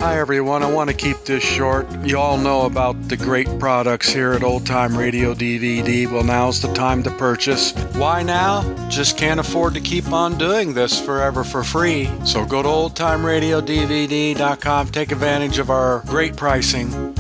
Hi, everyone. I want to keep this short. You all know about the great products here at Old Time Radio DVD. Well, now's the time to purchase. Why now? Just can't afford to keep on doing this forever for free. So go to oldtimeradiodvd.com. Take advantage of our great pricing.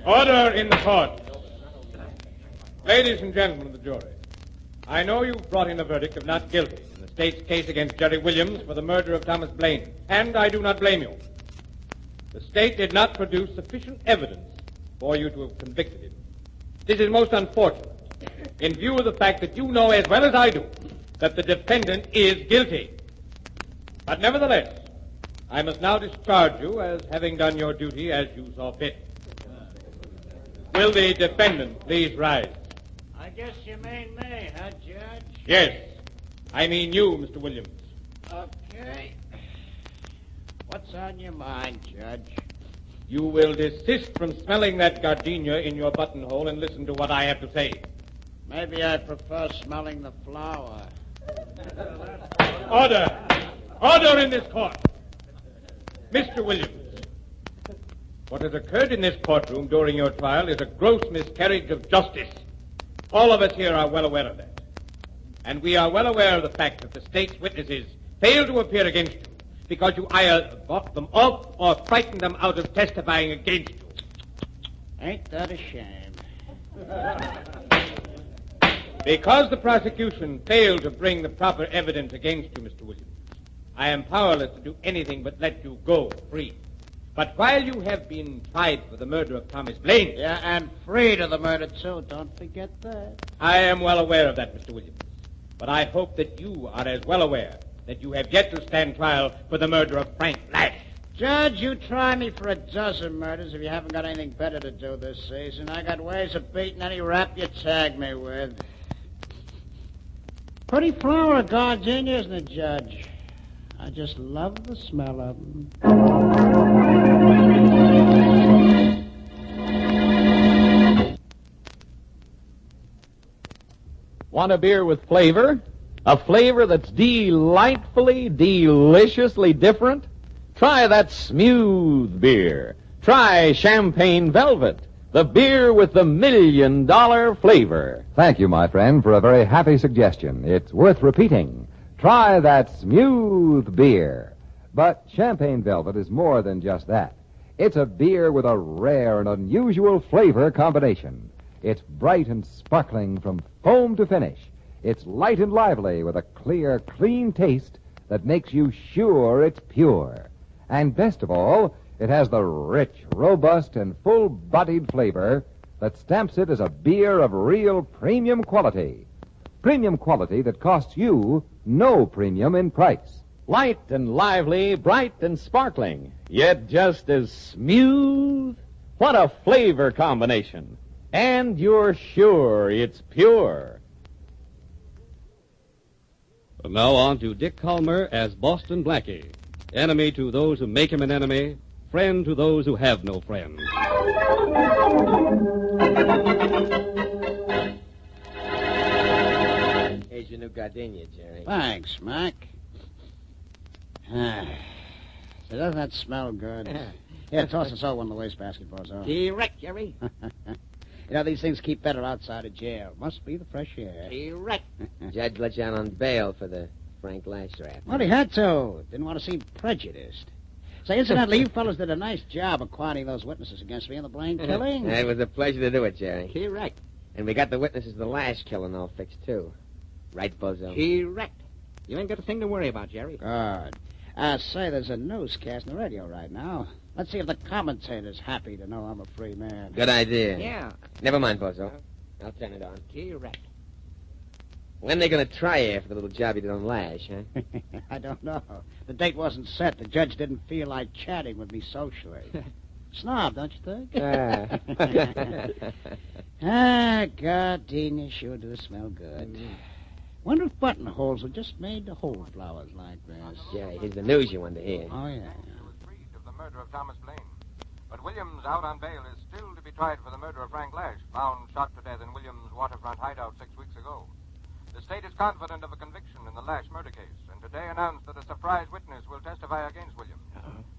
Order in the court. Ladies and gentlemen of the jury, I know you've brought in a verdict of not guilty in the state's case against Jerry Williams for the murder of Thomas Blaine, and I do not blame you. The state did not produce sufficient evidence for you to have convicted him. This is most unfortunate, in view of the fact that you know as well as I do that the defendant is guilty. But nevertheless, I must now discharge you as having done your duty as you saw fit. Will the defendant please rise? I guess you mean me, huh, Judge? Yes. I mean you, Mr. Williams. Okay. What's on your mind, Judge? You will desist from smelling that gardenia in your buttonhole and listen to what I have to say. Maybe I prefer smelling the flower. Order! Order in this court! Mr. Williams, what has occurred in this courtroom during your trial is a gross miscarriage of justice. All of us here are well aware of that. And we are well aware of the fact that the state's witnesses failed to appear against you because you either bought them off or frightened them out of testifying against you. Ain't that a shame? Because the prosecution failed to bring the proper evidence against you, Mr. Williams, I am powerless to do anything but let you go free. But while you have been tried for the murder of Thomas Blaine... Yeah, and free to the murder, too. Don't forget that. I am well aware of that, Mr. Williams. But I hope that you are as well aware that you have yet to stand trial for the murder of Frank Lash. Judge, you try me for a dozen murders if you haven't got anything better to do this season. I got ways of beating any rap you tag me with. Pretty flower gardenia, isn't it, Judge? I just love the smell of them. Want a beer with flavor? A flavor that's delightfully, deliciously different? Try that smooth beer. Try Champagne Velvet, the beer with the $1 million flavor. Thank you, my friend, for a very happy suggestion. It's worth repeating. Try that smooth beer. But Champagne Velvet is more than just that. It's a beer with a rare and unusual flavor combination. It's bright and sparkling from foam to finish. It's light and lively with a clear, clean taste that makes you sure it's pure. And best of all, it has the rich, robust, and full-bodied flavor that stamps it as a beer of real premium quality. Premium quality that costs you no premium in price. Light and lively, bright and sparkling, yet just as smooth. What a flavor combination. And you're sure it's pure. From now on to Dick Calmer as Boston Blackie. Enemy to those who make him an enemy, friend to those who have no friend. Here's your new gardenia, Jerry. Thanks, Mac. So doesn't that smell good? Yeah, toss us all one of the wastebasket, Bozo. Correct, Jerry. You know, these things keep better outside of jail. Must be the fresh air. Correct. Judge let you out on bail for the Frank Lash rap. Well, he had to. Didn't want to seem prejudiced. Say, incidentally, you fellas did a nice job of quieting those witnesses against me in the Blaine killing. It was a pleasure to do it, Jerry. Correct. And we got the witnesses of the Lash killing all fixed, too. Right, Bozo? Correct. You ain't got a thing to worry about, Jerry. Good. Say, there's a newscast on the radio right now. Let's see if the commentator's happy to know I'm a free man. Good idea. Yeah. Never mind, Bozo. I'll turn it on. Correct. When they going to try you for the little job you did on Lash, huh? I don't know. The date wasn't set. The judge didn't feel like chatting with me socially. Snob, don't you think? Gardenia sure do smell good. Wonder if buttonholes were just made to hold flowers like this. Jerry, here's the news you wanted to hear. Oh, yeah. He was freed of the murder of Thomas Blaine. But Williams, out on bail, is still to be tried for the murder of Frank Lash, found shot to death in Williams' waterfront hideout 6 weeks ago. The state is confident of a conviction in the Lash murder case, and today announced that a surprise witness will testify against Williams.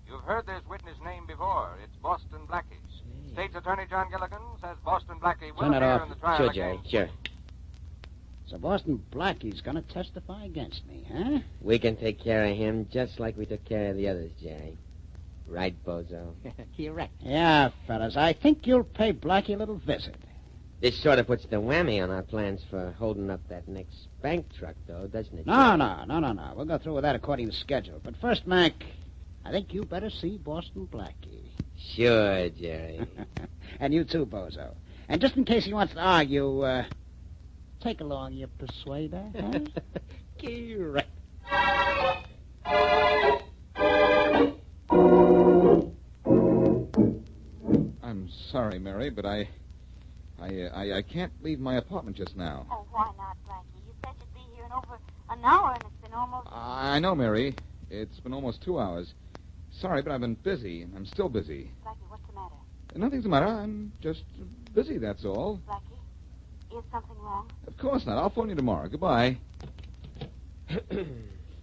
You've heard this witness name before. It's Boston Blackie. State's Attorney John Gilligan says Boston Blackie will Turn it appear off. in the trial Sure, against... Jerry, sure. So Boston Blackie's going to testify against me, huh? We can take care of him just like we took care of the others, Jerry. Right, Bozo? Correct. Yeah, fellas, I think you'll pay Blackie a little visit. This sort of puts the whammy on our plans for holding up that next bank truck, though, doesn't it? No. Jerry? We'll go through with that according to schedule. But first, Mac, I think you better see Boston Blackie. Sure, Jerry. And you too, Bozo. And just in case he wants to argue, take along your persuader, huh? Correct. I'm sorry, Mary, but I can't leave my apartment just now. Oh, why not, Blackie? You said you'd be here in over an hour, and it's been almost... I know, Mary. It's been almost 2 hours. Sorry, but I've been busy. I'm still busy. Blackie, what's the matter? Nothing's the matter. I'm just busy, that's all. Blackie, is something wrong? Of course not. I'll phone you tomorrow. Goodbye.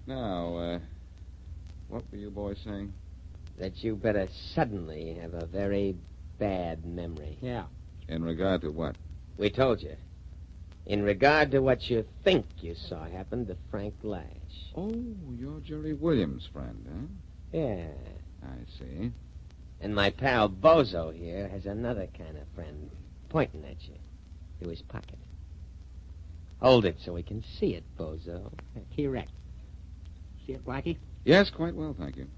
Now, what were you boys saying? That you better suddenly have a very bad memory. Yeah. In regard to what? We told you. In regard to what you think you saw happen to Frank Lash. Oh, you're Jerry Williams' friend, huh? Yeah. I see. And my pal Bozo here has another kind of friend pointing at you through his pocket. Hold it so we can see it, Bozo. Correct. See it, Blackie? Yes, quite well, thank you.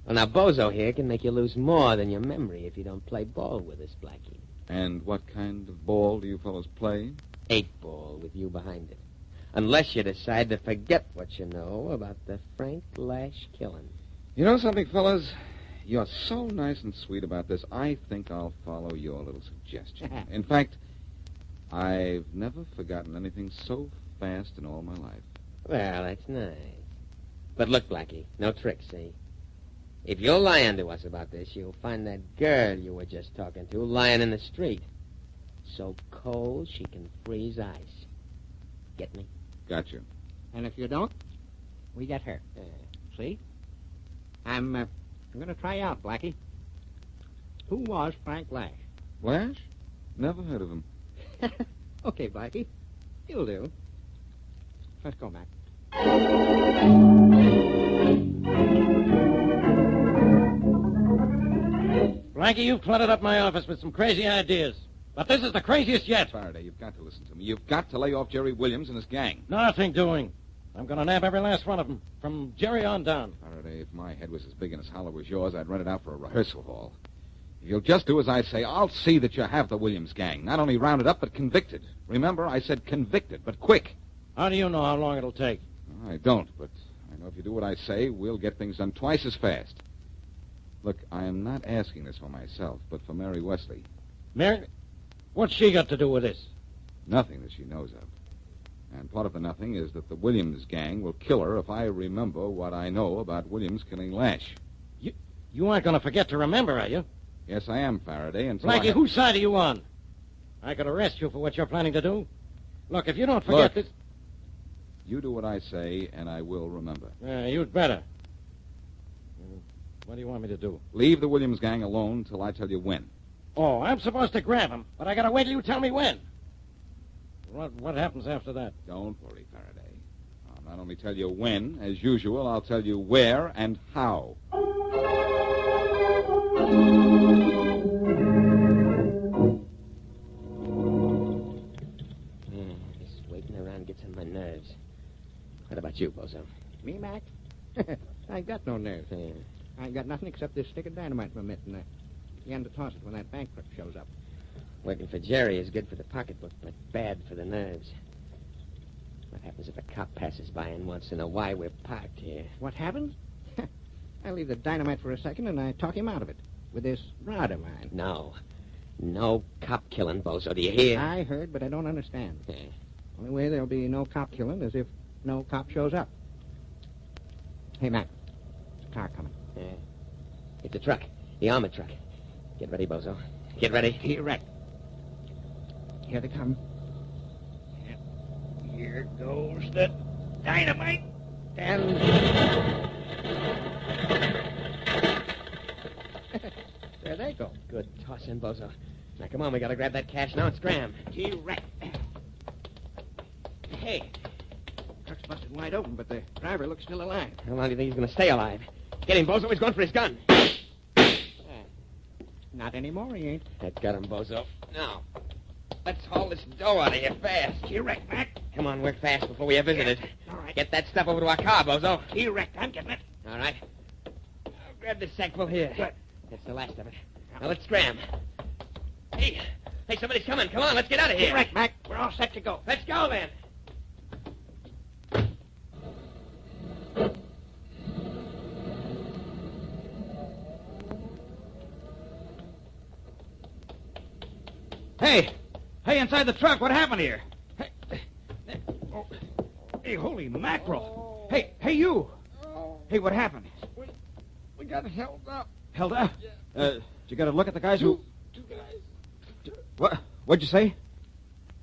Well, now, Bozo here can make you lose more than your memory if you don't play ball with us, Blackie. And what kind of ball do you fellows play? 8-ball with you behind it. Unless you decide to forget what you know about the Frank Lash killing. You know something, fellas? You're so nice and sweet about this, I think I'll follow your little suggestion. In fact, I've never forgotten anything so fast in all my life. Well, that's nice. But look, Blackie, no tricks, see? If you're lying to us about this, you'll find that girl you were just talking to lying in the street. So cold she can freeze ice. Get me? Got you. And if you don't, we get her. See? I'm going to try out, Blackie. Who was Frank Lash? Lash? Never heard of him. Okay, Blackie. You'll do. Let's go, Mac. Blackie, you've cluttered up my office with some crazy ideas. But this is the craziest yet. Faraday, you've got to listen to me. You've got to lay off Jerry Williams and his gang. Nothing doing. I'm going to nab every last one of them, from Jerry on down. Faraday, if my head was as big and as hollow as yours, I'd rent it out for a rehearsal hall. If you'll just do as I say, I'll see that you have the Williams gang. Not only rounded up, but convicted. Remember, I said convicted, but quick. How do you know how long it'll take? I don't, but I know if you do what I say, we'll get things done twice as fast. Look, I am not asking this for myself, but for Mary Wesley. Mary? What's she got to do with this? Nothing that she knows of. And part of the nothing is that the Williams gang will kill her if I remember what I know about Williams killing Lash. You aren't going to forget to remember, are you? Yes, I am, Faraday, and so Blackie, whose side are you on? I could arrest you for what you're planning to do. Look, if you don't forget this... You do what I say, and I will remember. You'd better. What do you want me to do? Leave the Williams gang alone till I tell you when. Oh, I'm supposed to grab him, but I gotta wait till you tell me when. What happens after that? Don't worry, Faraday. I'll not only tell you when, as usual, I'll tell you where and how. This waiting around gets on my nerves. What about you, Bozo? Me, Mac? I ain't got no nerves. Yeah. I ain't got nothing except this stick of dynamite in my mitt, and the end to toss it when that bank clerk shows up. Working for Jerry is good for the pocketbook, but bad for the nerves. What happens if a cop passes by and wants to know why we're parked here? What happens? I leave the dynamite for a second and I talk him out of it with this rod of mine. No. No cop killing, Bozo. Do you hear? I heard, but I don't understand. Yeah. Only way there'll be no cop killing is if no cop shows up. Hey, Mac. There's a car coming. Yeah. It's a truck. The armored truck. Get ready, Bozo. Get ready. Here, right. Here they come. Here goes the dynamite. And... there they go. Good tossing, Bozo. Now, come on. We gotta grab that cash now and scram. Here, right. Hey. Truck's busted wide open, but the driver looks still alive. How long do you think he's gonna stay alive? Get him, Bozo. He's going for his gun. Not anymore, he ain't. That got him, Bozo. Now, let's haul this dough out of here fast. Here, right, Mac. Come on, work fast before we have visited. All right. Get that stuff over to our car, Bozo. Here, right. I'm getting it. All right. I'll grab this sackful here. Good. That's the last of it. Now, let's scram. Hey, somebody's coming. Come on, let's get out of here. Here, right, Mac. We're all set to go. Let's go, then. Hey, inside the truck, what happened here? Hey, holy mackerel. Hey, you. Hey, what happened? We got held up. Held up? Yeah. Did you get a look at the guys Two guys. What'd you say?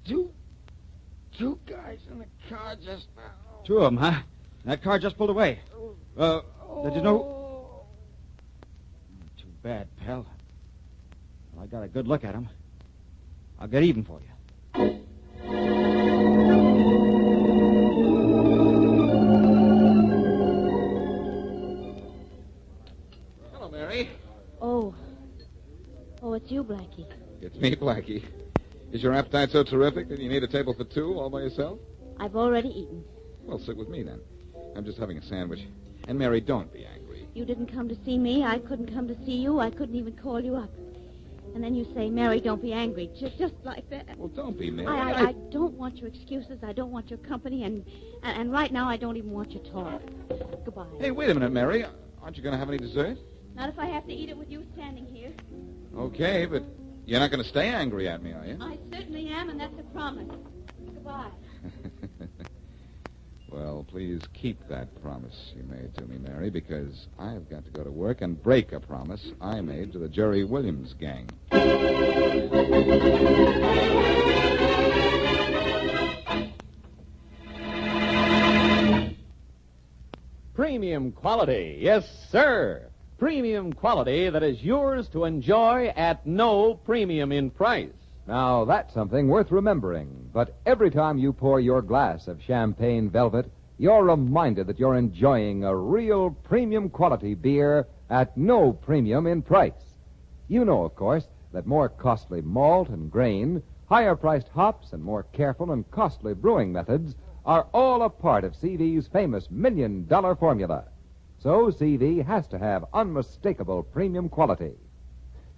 Two guys in the car just now. Two of them, huh? That car just pulled away. Did you know? Too bad, pal. Well, I got a good look at them. I'll get even for you. Hello, Mary. Oh, it's you, Blackie. It's me, Blackie. Is your appetite so terrific that you need a table for two all by yourself? I've already eaten. Well, sit with me, then. I'm just having a sandwich. And, Mary, don't be angry. You didn't come to see me. I couldn't come to see you. I couldn't even call you up. And then you say, Mary, don't be angry. Just like that. Well, don't be, Mary. I don't want your excuses. I don't want your company. And right now, I don't even want your talk. Goodbye. Hey, wait a minute, Mary. Aren't you going to have any dessert? Not if I have to eat it with you standing here. Okay, but you're not going to stay angry at me, are you? I certainly am, and that's a promise. Goodbye. Well, please keep that promise you made to me, Mary, because I've got to go to work and break a promise I made to the Jerry Williams gang. Premium quality, yes, sir. Premium quality that is yours to enjoy at no premium in price. Now, that's something worth remembering. But every time you pour your glass of champagne velvet, you're reminded that you're enjoying a real premium quality beer at no premium in price. You know, of course, that more costly malt and grain, higher-priced hops, and more careful and costly brewing methods are all a part of CV's famous $1 million formula. So CV has to have unmistakable premium quality.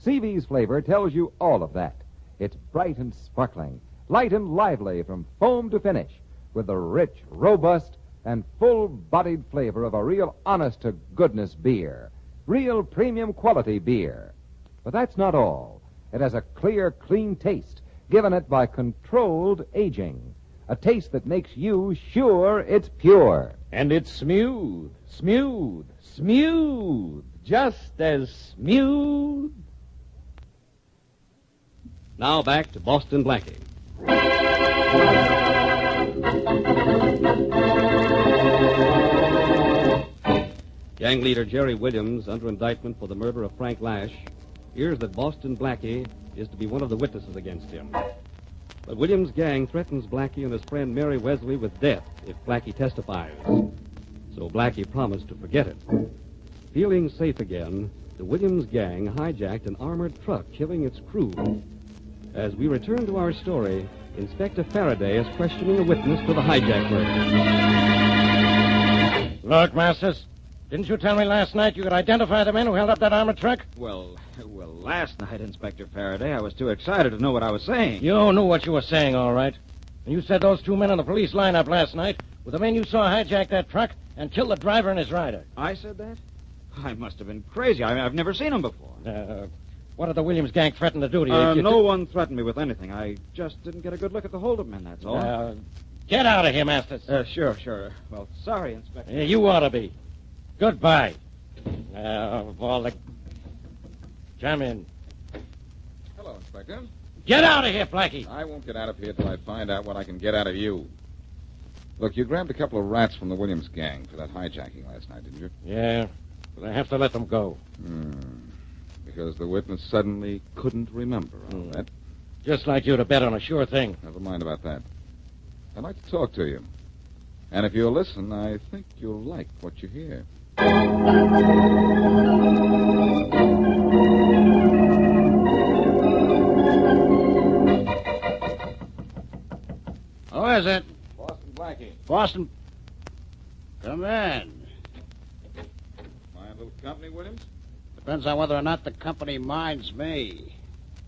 CV's flavor tells you all of that. It's bright and sparkling, light and lively from foam to finish, with the rich, robust, and full-bodied flavor of a real honest-to-goodness beer. Real premium quality beer. But that's not all. It has a clear, clean taste, given it by controlled aging. A taste that makes you sure it's pure. And it's smooth, smooth, smooth. Just as smooth. Now back to Boston Blackie. Gang leader Jerry Williams, under indictment for the murder of Frank Lash, hears that Boston Blackie is to be one of the witnesses against him. But Williams' gang threatens Blackie and his friend Mary Wesley with death if Blackie testifies. So Blackie promised to forget it. Feeling safe again, the Williams gang hijacked an armored truck, killing its crew. As we return to our story, Inspector Faraday is questioning a witness to the hijack murder. Look, Masters, didn't you tell me last night you could identify the men who held up that armored truck? Well, last night, Inspector Faraday, I was too excited to know what I was saying. You knew what you were saying, all right. And you said those two men in the police lineup last night were the men you saw hijack that truck and kill the driver and his rider. I said that? I must have been crazy. I've never seen them before. What did the Williams gang threaten to do to you? No one threatened me with anything. I just didn't get a good look at the holdup men, that's all. Get out of here, Masters. Sure. Well, sorry, Inspector. You ought to be. Goodbye. All the... Come in. Hello, Inspector. Get out of here, Blackie. I won't get out of here till I find out what I can get out of you. Look, you grabbed a couple of rats from the Williams gang for that hijacking last night, didn't you? Yeah, but I have to let them go. Because the witness suddenly couldn't remember all that. Just like you to bet on a sure thing. Never mind about that. I'd like to talk to you. And if you'll listen, I think you'll like what you hear. Who is it? Boston Blackie. Boston. Come in. My little company, Williams? Depends on whether or not the company minds me.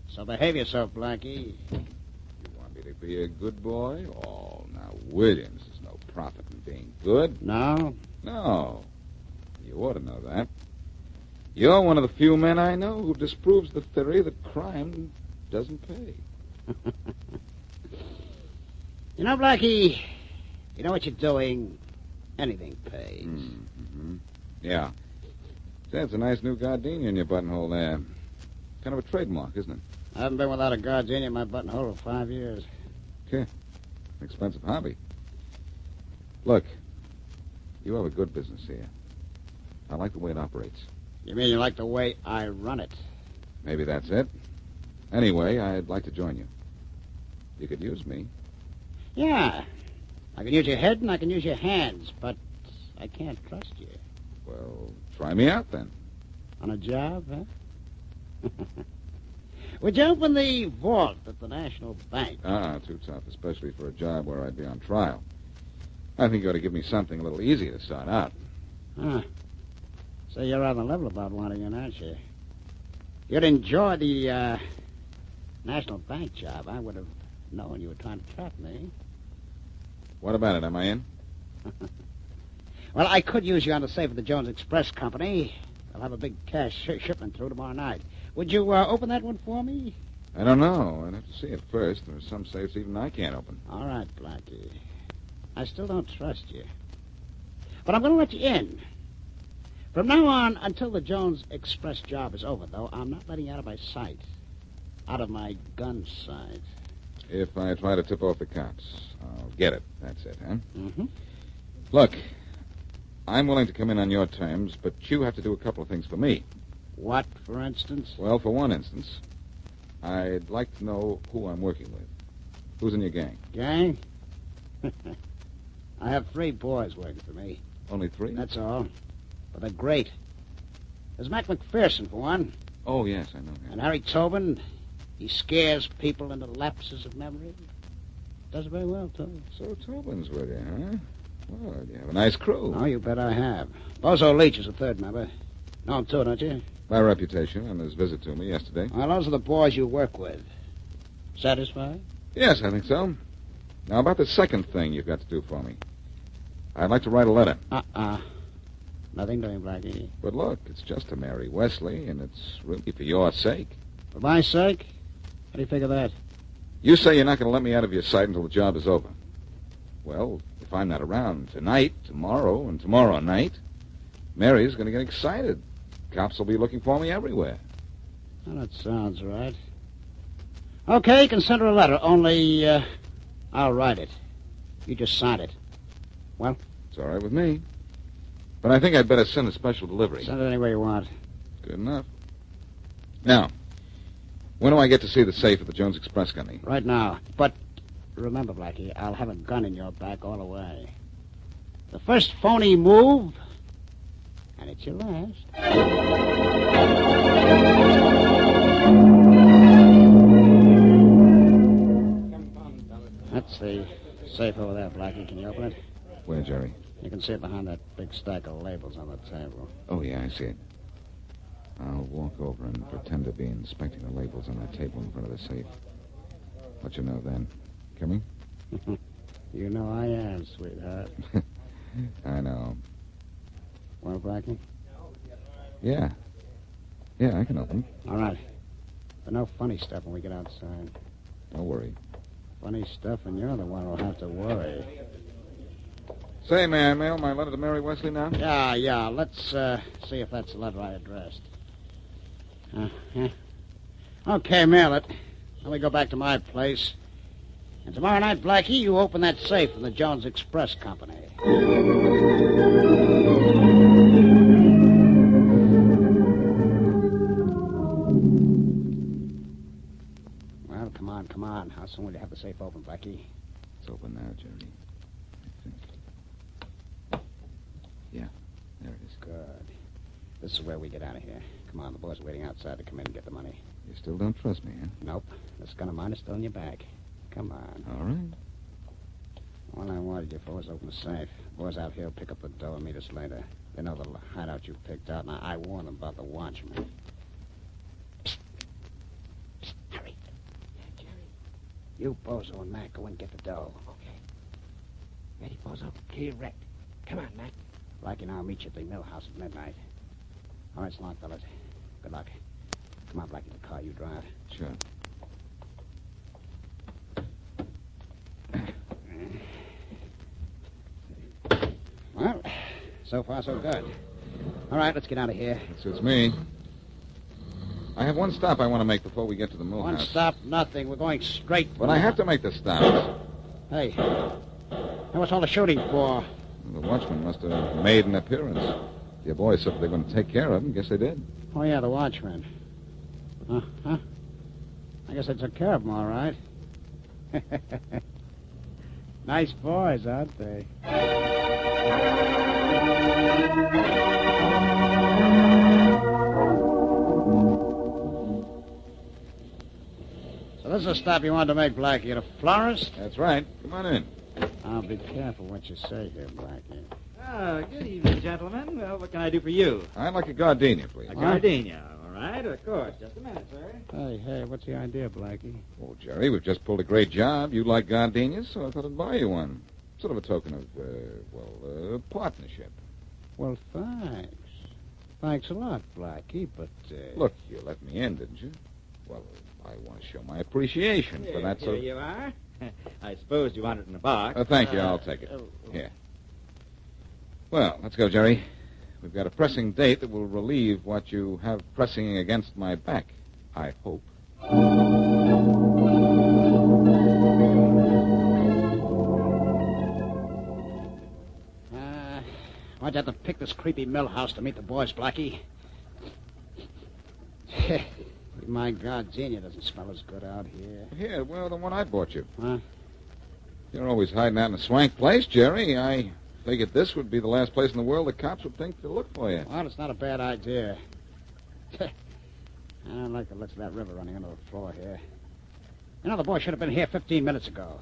So behave yourself, Blackie. You want me to be a good boy? Oh, now, Williams is no prophet in being good. No? No. You ought to know that. You're one of the few men I know who disproves the theory that crime doesn't pay. You know, Blackie, you know what you're doing? Anything pays. Mm-hmm. Yeah. Say, it's a nice new gardenia in your buttonhole there. Kind of a trademark, isn't it? I haven't been without a gardenia in my buttonhole for 5 years. Okay. Expensive hobby. Look, you have a good business here. I like the way it operates. You mean you like the way I run it? Maybe that's it. Anyway, I'd like to join you. You could use me. Yeah. I can use your head and I can use your hands, but I can't trust you. Well, try me out then. On a job, huh? Would you open the vault at the National Bank? Too tough, especially for a job where I'd be on trial. I think you ought to give me something a little easy to start out. So you're on the level about wanting in, aren't you? You'd enjoy the National Bank job. I would have known you were trying to trap me. What about it? Am I in? Well, I could use you on the safe of the Jones Express Company. I'll have a big cash shipment through tomorrow night. Would you open that one for me? I don't know. I'd have to see it first. There's some safes even I can't open. All right, Blackie. I still don't trust you. But I'm going to let you in. From now on, until the Jones Express job is over, though, I'm not letting you out of my sight. Out of my gun sight. If I try to tip off the cops, I'll get it. That's it, huh? Mm-hmm. Look, I'm willing to come in on your terms, but you have to do a couple of things for me. What, for instance? Well, for one instance, I'd like to know who I'm working with. Who's in your gang? Gang? I have 3 boys working for me. Only 3? That's all. But they're great. There's Mac McPherson, for one. Oh, yes, I know him. And Harry Tobin. He scares people into lapses of memory. Does it very well, too. So Tobin's with you, huh? Well, you have a nice crew. Oh, you bet I have. Bozo Leach is a 3rd member. Know him, too, don't you? By reputation on his visit to me yesterday. Well, those are the boys you work with. Satisfied? Yes, I think so. Now, about the second thing you've got to do for me. I'd like to write a letter. Nothing doing, Blackie. But look, it's just to Mary Wesley, and it's really for your sake. For my sake? How do you figure that? You say you're not going to let me out of your sight until the job is over. Well, if I'm not around tonight, tomorrow, and tomorrow night, Mary's going to get excited. Cops will be looking for me everywhere. Well, that sounds right. Okay, you can send her a letter, only I'll write it. You just sign it. Well? It's all right with me. But I think I'd better send a special delivery. Send it any way you want. Good enough. Now, when do I get to see the safe at the Jones Express Company? Right now. But remember, Blackie, I'll have a gun in your back all the way. The first phony move, and it's your last. That's the safe over there, Blackie. Can you open it? Where, Jerry? You can see it behind that big stack of labels on the table. Oh, yeah, I see it. I'll walk over and pretend to be inspecting the labels on that table in front of the safe. Let you know then. Coming? You know I am, sweetheart. I know. Well, Blackie? Yeah. Yeah, I can open it. All right. But no funny stuff when we get outside. Don't worry. Funny stuff, and you're the one who'll have to worry. Say, may I mail my letter to Mary Wesley now? Yeah. Let's see if that's the letter I addressed. Uh-huh. Okay, mail it. Let me go back to my place. And tomorrow night, Blackie, you open that safe in the Jones Express Company. Well, come on. How soon will you have the safe open, Blackie? It's open now, Jerry. I think. Yeah, there it is. Good. This is where we get out of here. Come on, the boys are waiting outside to come in and get the money. You still don't trust me, huh? Nope. This gun of mine is still in your bag. Come on. All right. All I wanted you for was open the safe. Boys out here will pick up the dough and meet us later. They know the hideout you picked out, and I warned them about the watchman. Psst. Psst. Hurry. Yeah, Jerry. You, Bozo, and Mac, go and get the dough. Okay. Ready, Bozo? Key erect. Come on, Mac. Blackie and I'll meet you at the mill house at midnight. All right, so long, fellas. Good luck. Come on, Blackie, the car you drive. Sure. Well, so far, so good. All right, let's get out of here. That suits me. I have one stop I want to make before we get to the mill One house. stop, nothing. We're going straight. But I have to make the stop. Hey, what's all the shooting for? The watchman must have made an appearance. Your boys said they were going to take care of him. Guess they did. Oh, yeah, the watchman. Huh? I guess I took care of them, all right. Nice boys, aren't they? So this is a stop you wanted to make, Blackie, at a florist? That's right. Come on in. I'll be careful what you say here, Blackie. Oh, good evening, gentlemen. Well, what can I do for you? I'd like a gardenia, please. A gardenia. All right, of course. Just a minute, sir. Hey, what's the idea, Blackie? Oh, Jerry, we've just pulled a great job. You like gardenias, so I thought I'd buy you one. Sort of a token of, partnership. Well, thanks. Thanks a lot, Blackie, but... Look, you let me in, didn't you? Well, I want to show my appreciation for that Here you are. I suppose you want it in a box. Thank you. I'll take it. Here. Well, let's go, Jerry. We've got a pressing date that will relieve what you have pressing against my back, I hope. Why'd you have to pick this creepy mill house to meet the boys, Blackie? My gardenia doesn't smell as good out here. Here, well, the one I bought you. Huh? You're always hiding out in a swank place, Jerry. I figured this would be the last place in the world the cops would think to look for you. Well, it's not a bad idea. I don't like the looks of that river running under the floor here. You know, the boys should have been here 15 minutes ago.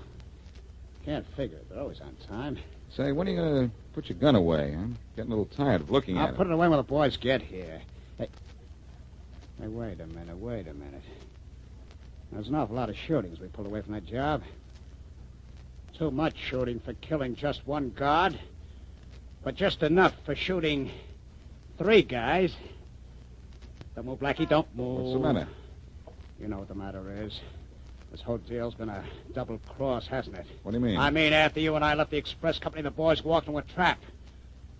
Can't figure it. They're always on time. Say, when are you going to put your gun away? I'm getting a little tired of looking at I'll put it away when the boys get here. Hey, wait a minute. There's an awful lot of shooting as we pulled away from that job. Too much shooting for killing just one guard, but just enough for shooting 3 guys. Don't move, Blackie, don't move. What's the matter? You know what the matter is. This whole deal's been a double cross, hasn't it? What do you mean? I mean, after you and I left the express company, the boys walked and were trapped.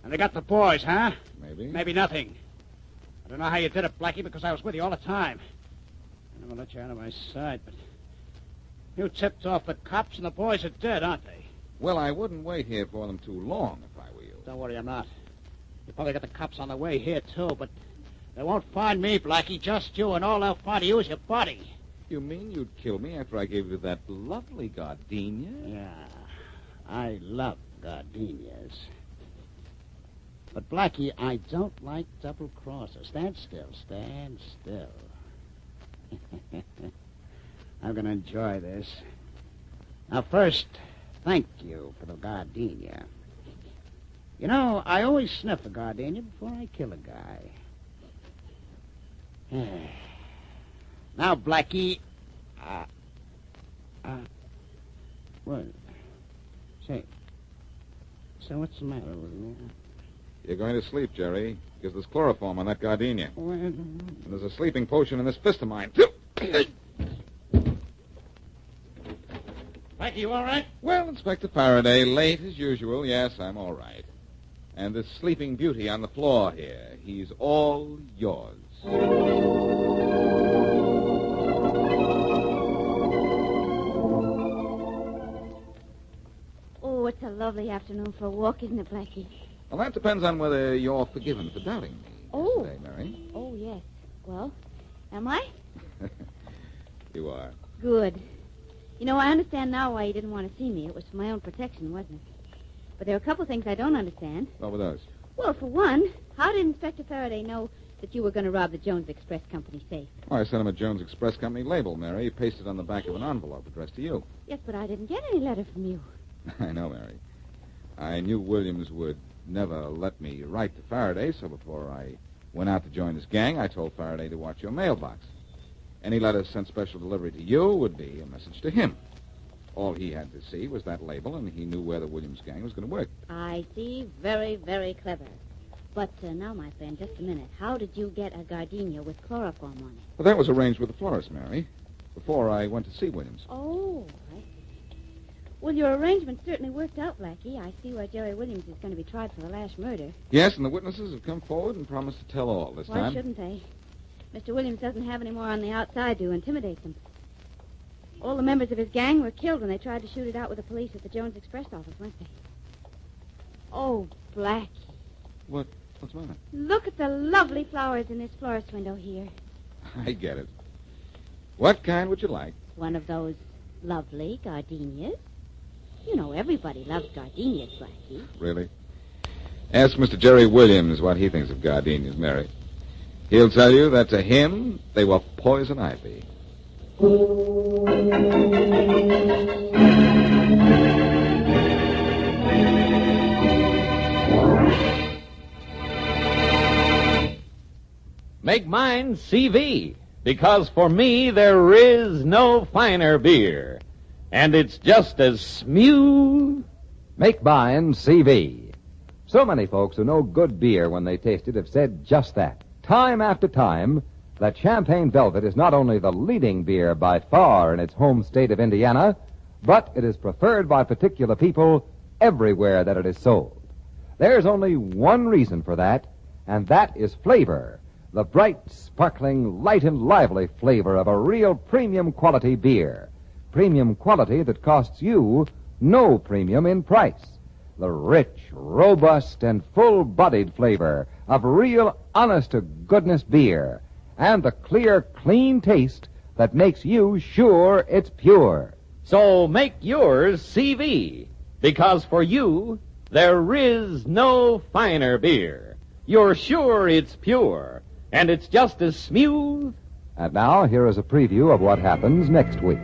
And they got the boys, huh? Maybe. Maybe nothing. I don't know how you did it, Blackie, because I was with you all the time. I never let you out of my sight, but you tipped off the cops, and the boys are dead, aren't they? Well, I wouldn't wait here for them too long if I were you. Don't worry, I'm not. You probably got the cops on the way here, too, but they won't find me, Blackie, just you, and all they'll find of you is your body. You mean you'd kill me after I gave you that lovely gardenia? Yeah, I love gardenias. But, Blackie, I don't like double-crossers. Stand still. I'm going to enjoy this. Now, first, thank you for the gardenia. You know, I always sniff a gardenia before I kill a guy. Now, Blackie, what? So what's the matter with me? You're going to sleep, Jerry, because there's chloroform on that gardenia. Well, And there's a sleeping potion in this fist of mine. Blackie, you all right? Well, Inspector Faraday, late as usual. Yes, I'm all right. And this sleeping beauty on the floor here, he's all yours. Oh, it's a lovely afternoon for a walk, isn't it, Blackie? Well, that depends on whether you're forgiven for doubting me yesterday, Mary. Oh, yes. Well, am I? You are. Good. You know, I understand now why you didn't want to see me. It was for my own protection, wasn't it? But there are a couple of things I don't understand. What were those? Well, for one, how did Inspector Faraday know that you were going to rob the Jones Express Company safe? Oh, I sent him a Jones Express Company label, Mary, pasted on the back of an envelope addressed to you. Yes, but I didn't get any letter from you. I know, Mary. I knew Williams would never let me write to Faraday, so before I went out to join his gang, I told Faraday to watch your mailbox. Any letter sent special delivery to you would be a message to him. All he had to see was that label, and he knew where the Williams gang was going to work. I see. Very, very clever. But now, my friend, just a minute. How did you get a gardenia with chloroform on it? Well, that was arranged with the florist, Mary, before I went to see Williams. Oh, I see. Well, your arrangement certainly worked out, Blackie. I see where Jerry Williams is going to be tried for the last murder. Yes, and the witnesses have come forward and promised to tell all this Why time. shouldn't they? Mr. Williams doesn't have any more on the outside to intimidate them. All the members of his gang were killed when they tried to shoot it out with the police at the Jones Express office, weren't they? Oh, Blackie. What's the matter? Look at the lovely flowers in this florist window here. I get it. What kind would you like? One of those lovely gardenias. You know, everybody loves gardenias, Blackie. Really? Ask Mr. Jerry Williams what he thinks of gardenias, Mary. He'll tell you that to him, they were poison ivy. Make mine CV, because for me there is no finer beer. And it's just as smooth. Make mine CV. So many folks who know good beer when they taste it have said just that, time after time, that Champagne Velvet is not only the leading beer by far in its home state of Indiana, but it is preferred by particular people everywhere that it is sold. There's only one reason for that, and that is flavor. The bright, sparkling, light and lively flavor of a real premium quality beer. Premium quality that costs you no premium in price. The rich, robust, and full-bodied flavor of real, honest-to-goodness beer. And the clear, clean taste that makes you sure it's pure. So make yours CV, because for you, there is no finer beer. You're sure it's pure, and it's just as smooth. And now, here is a preview of what happens next week.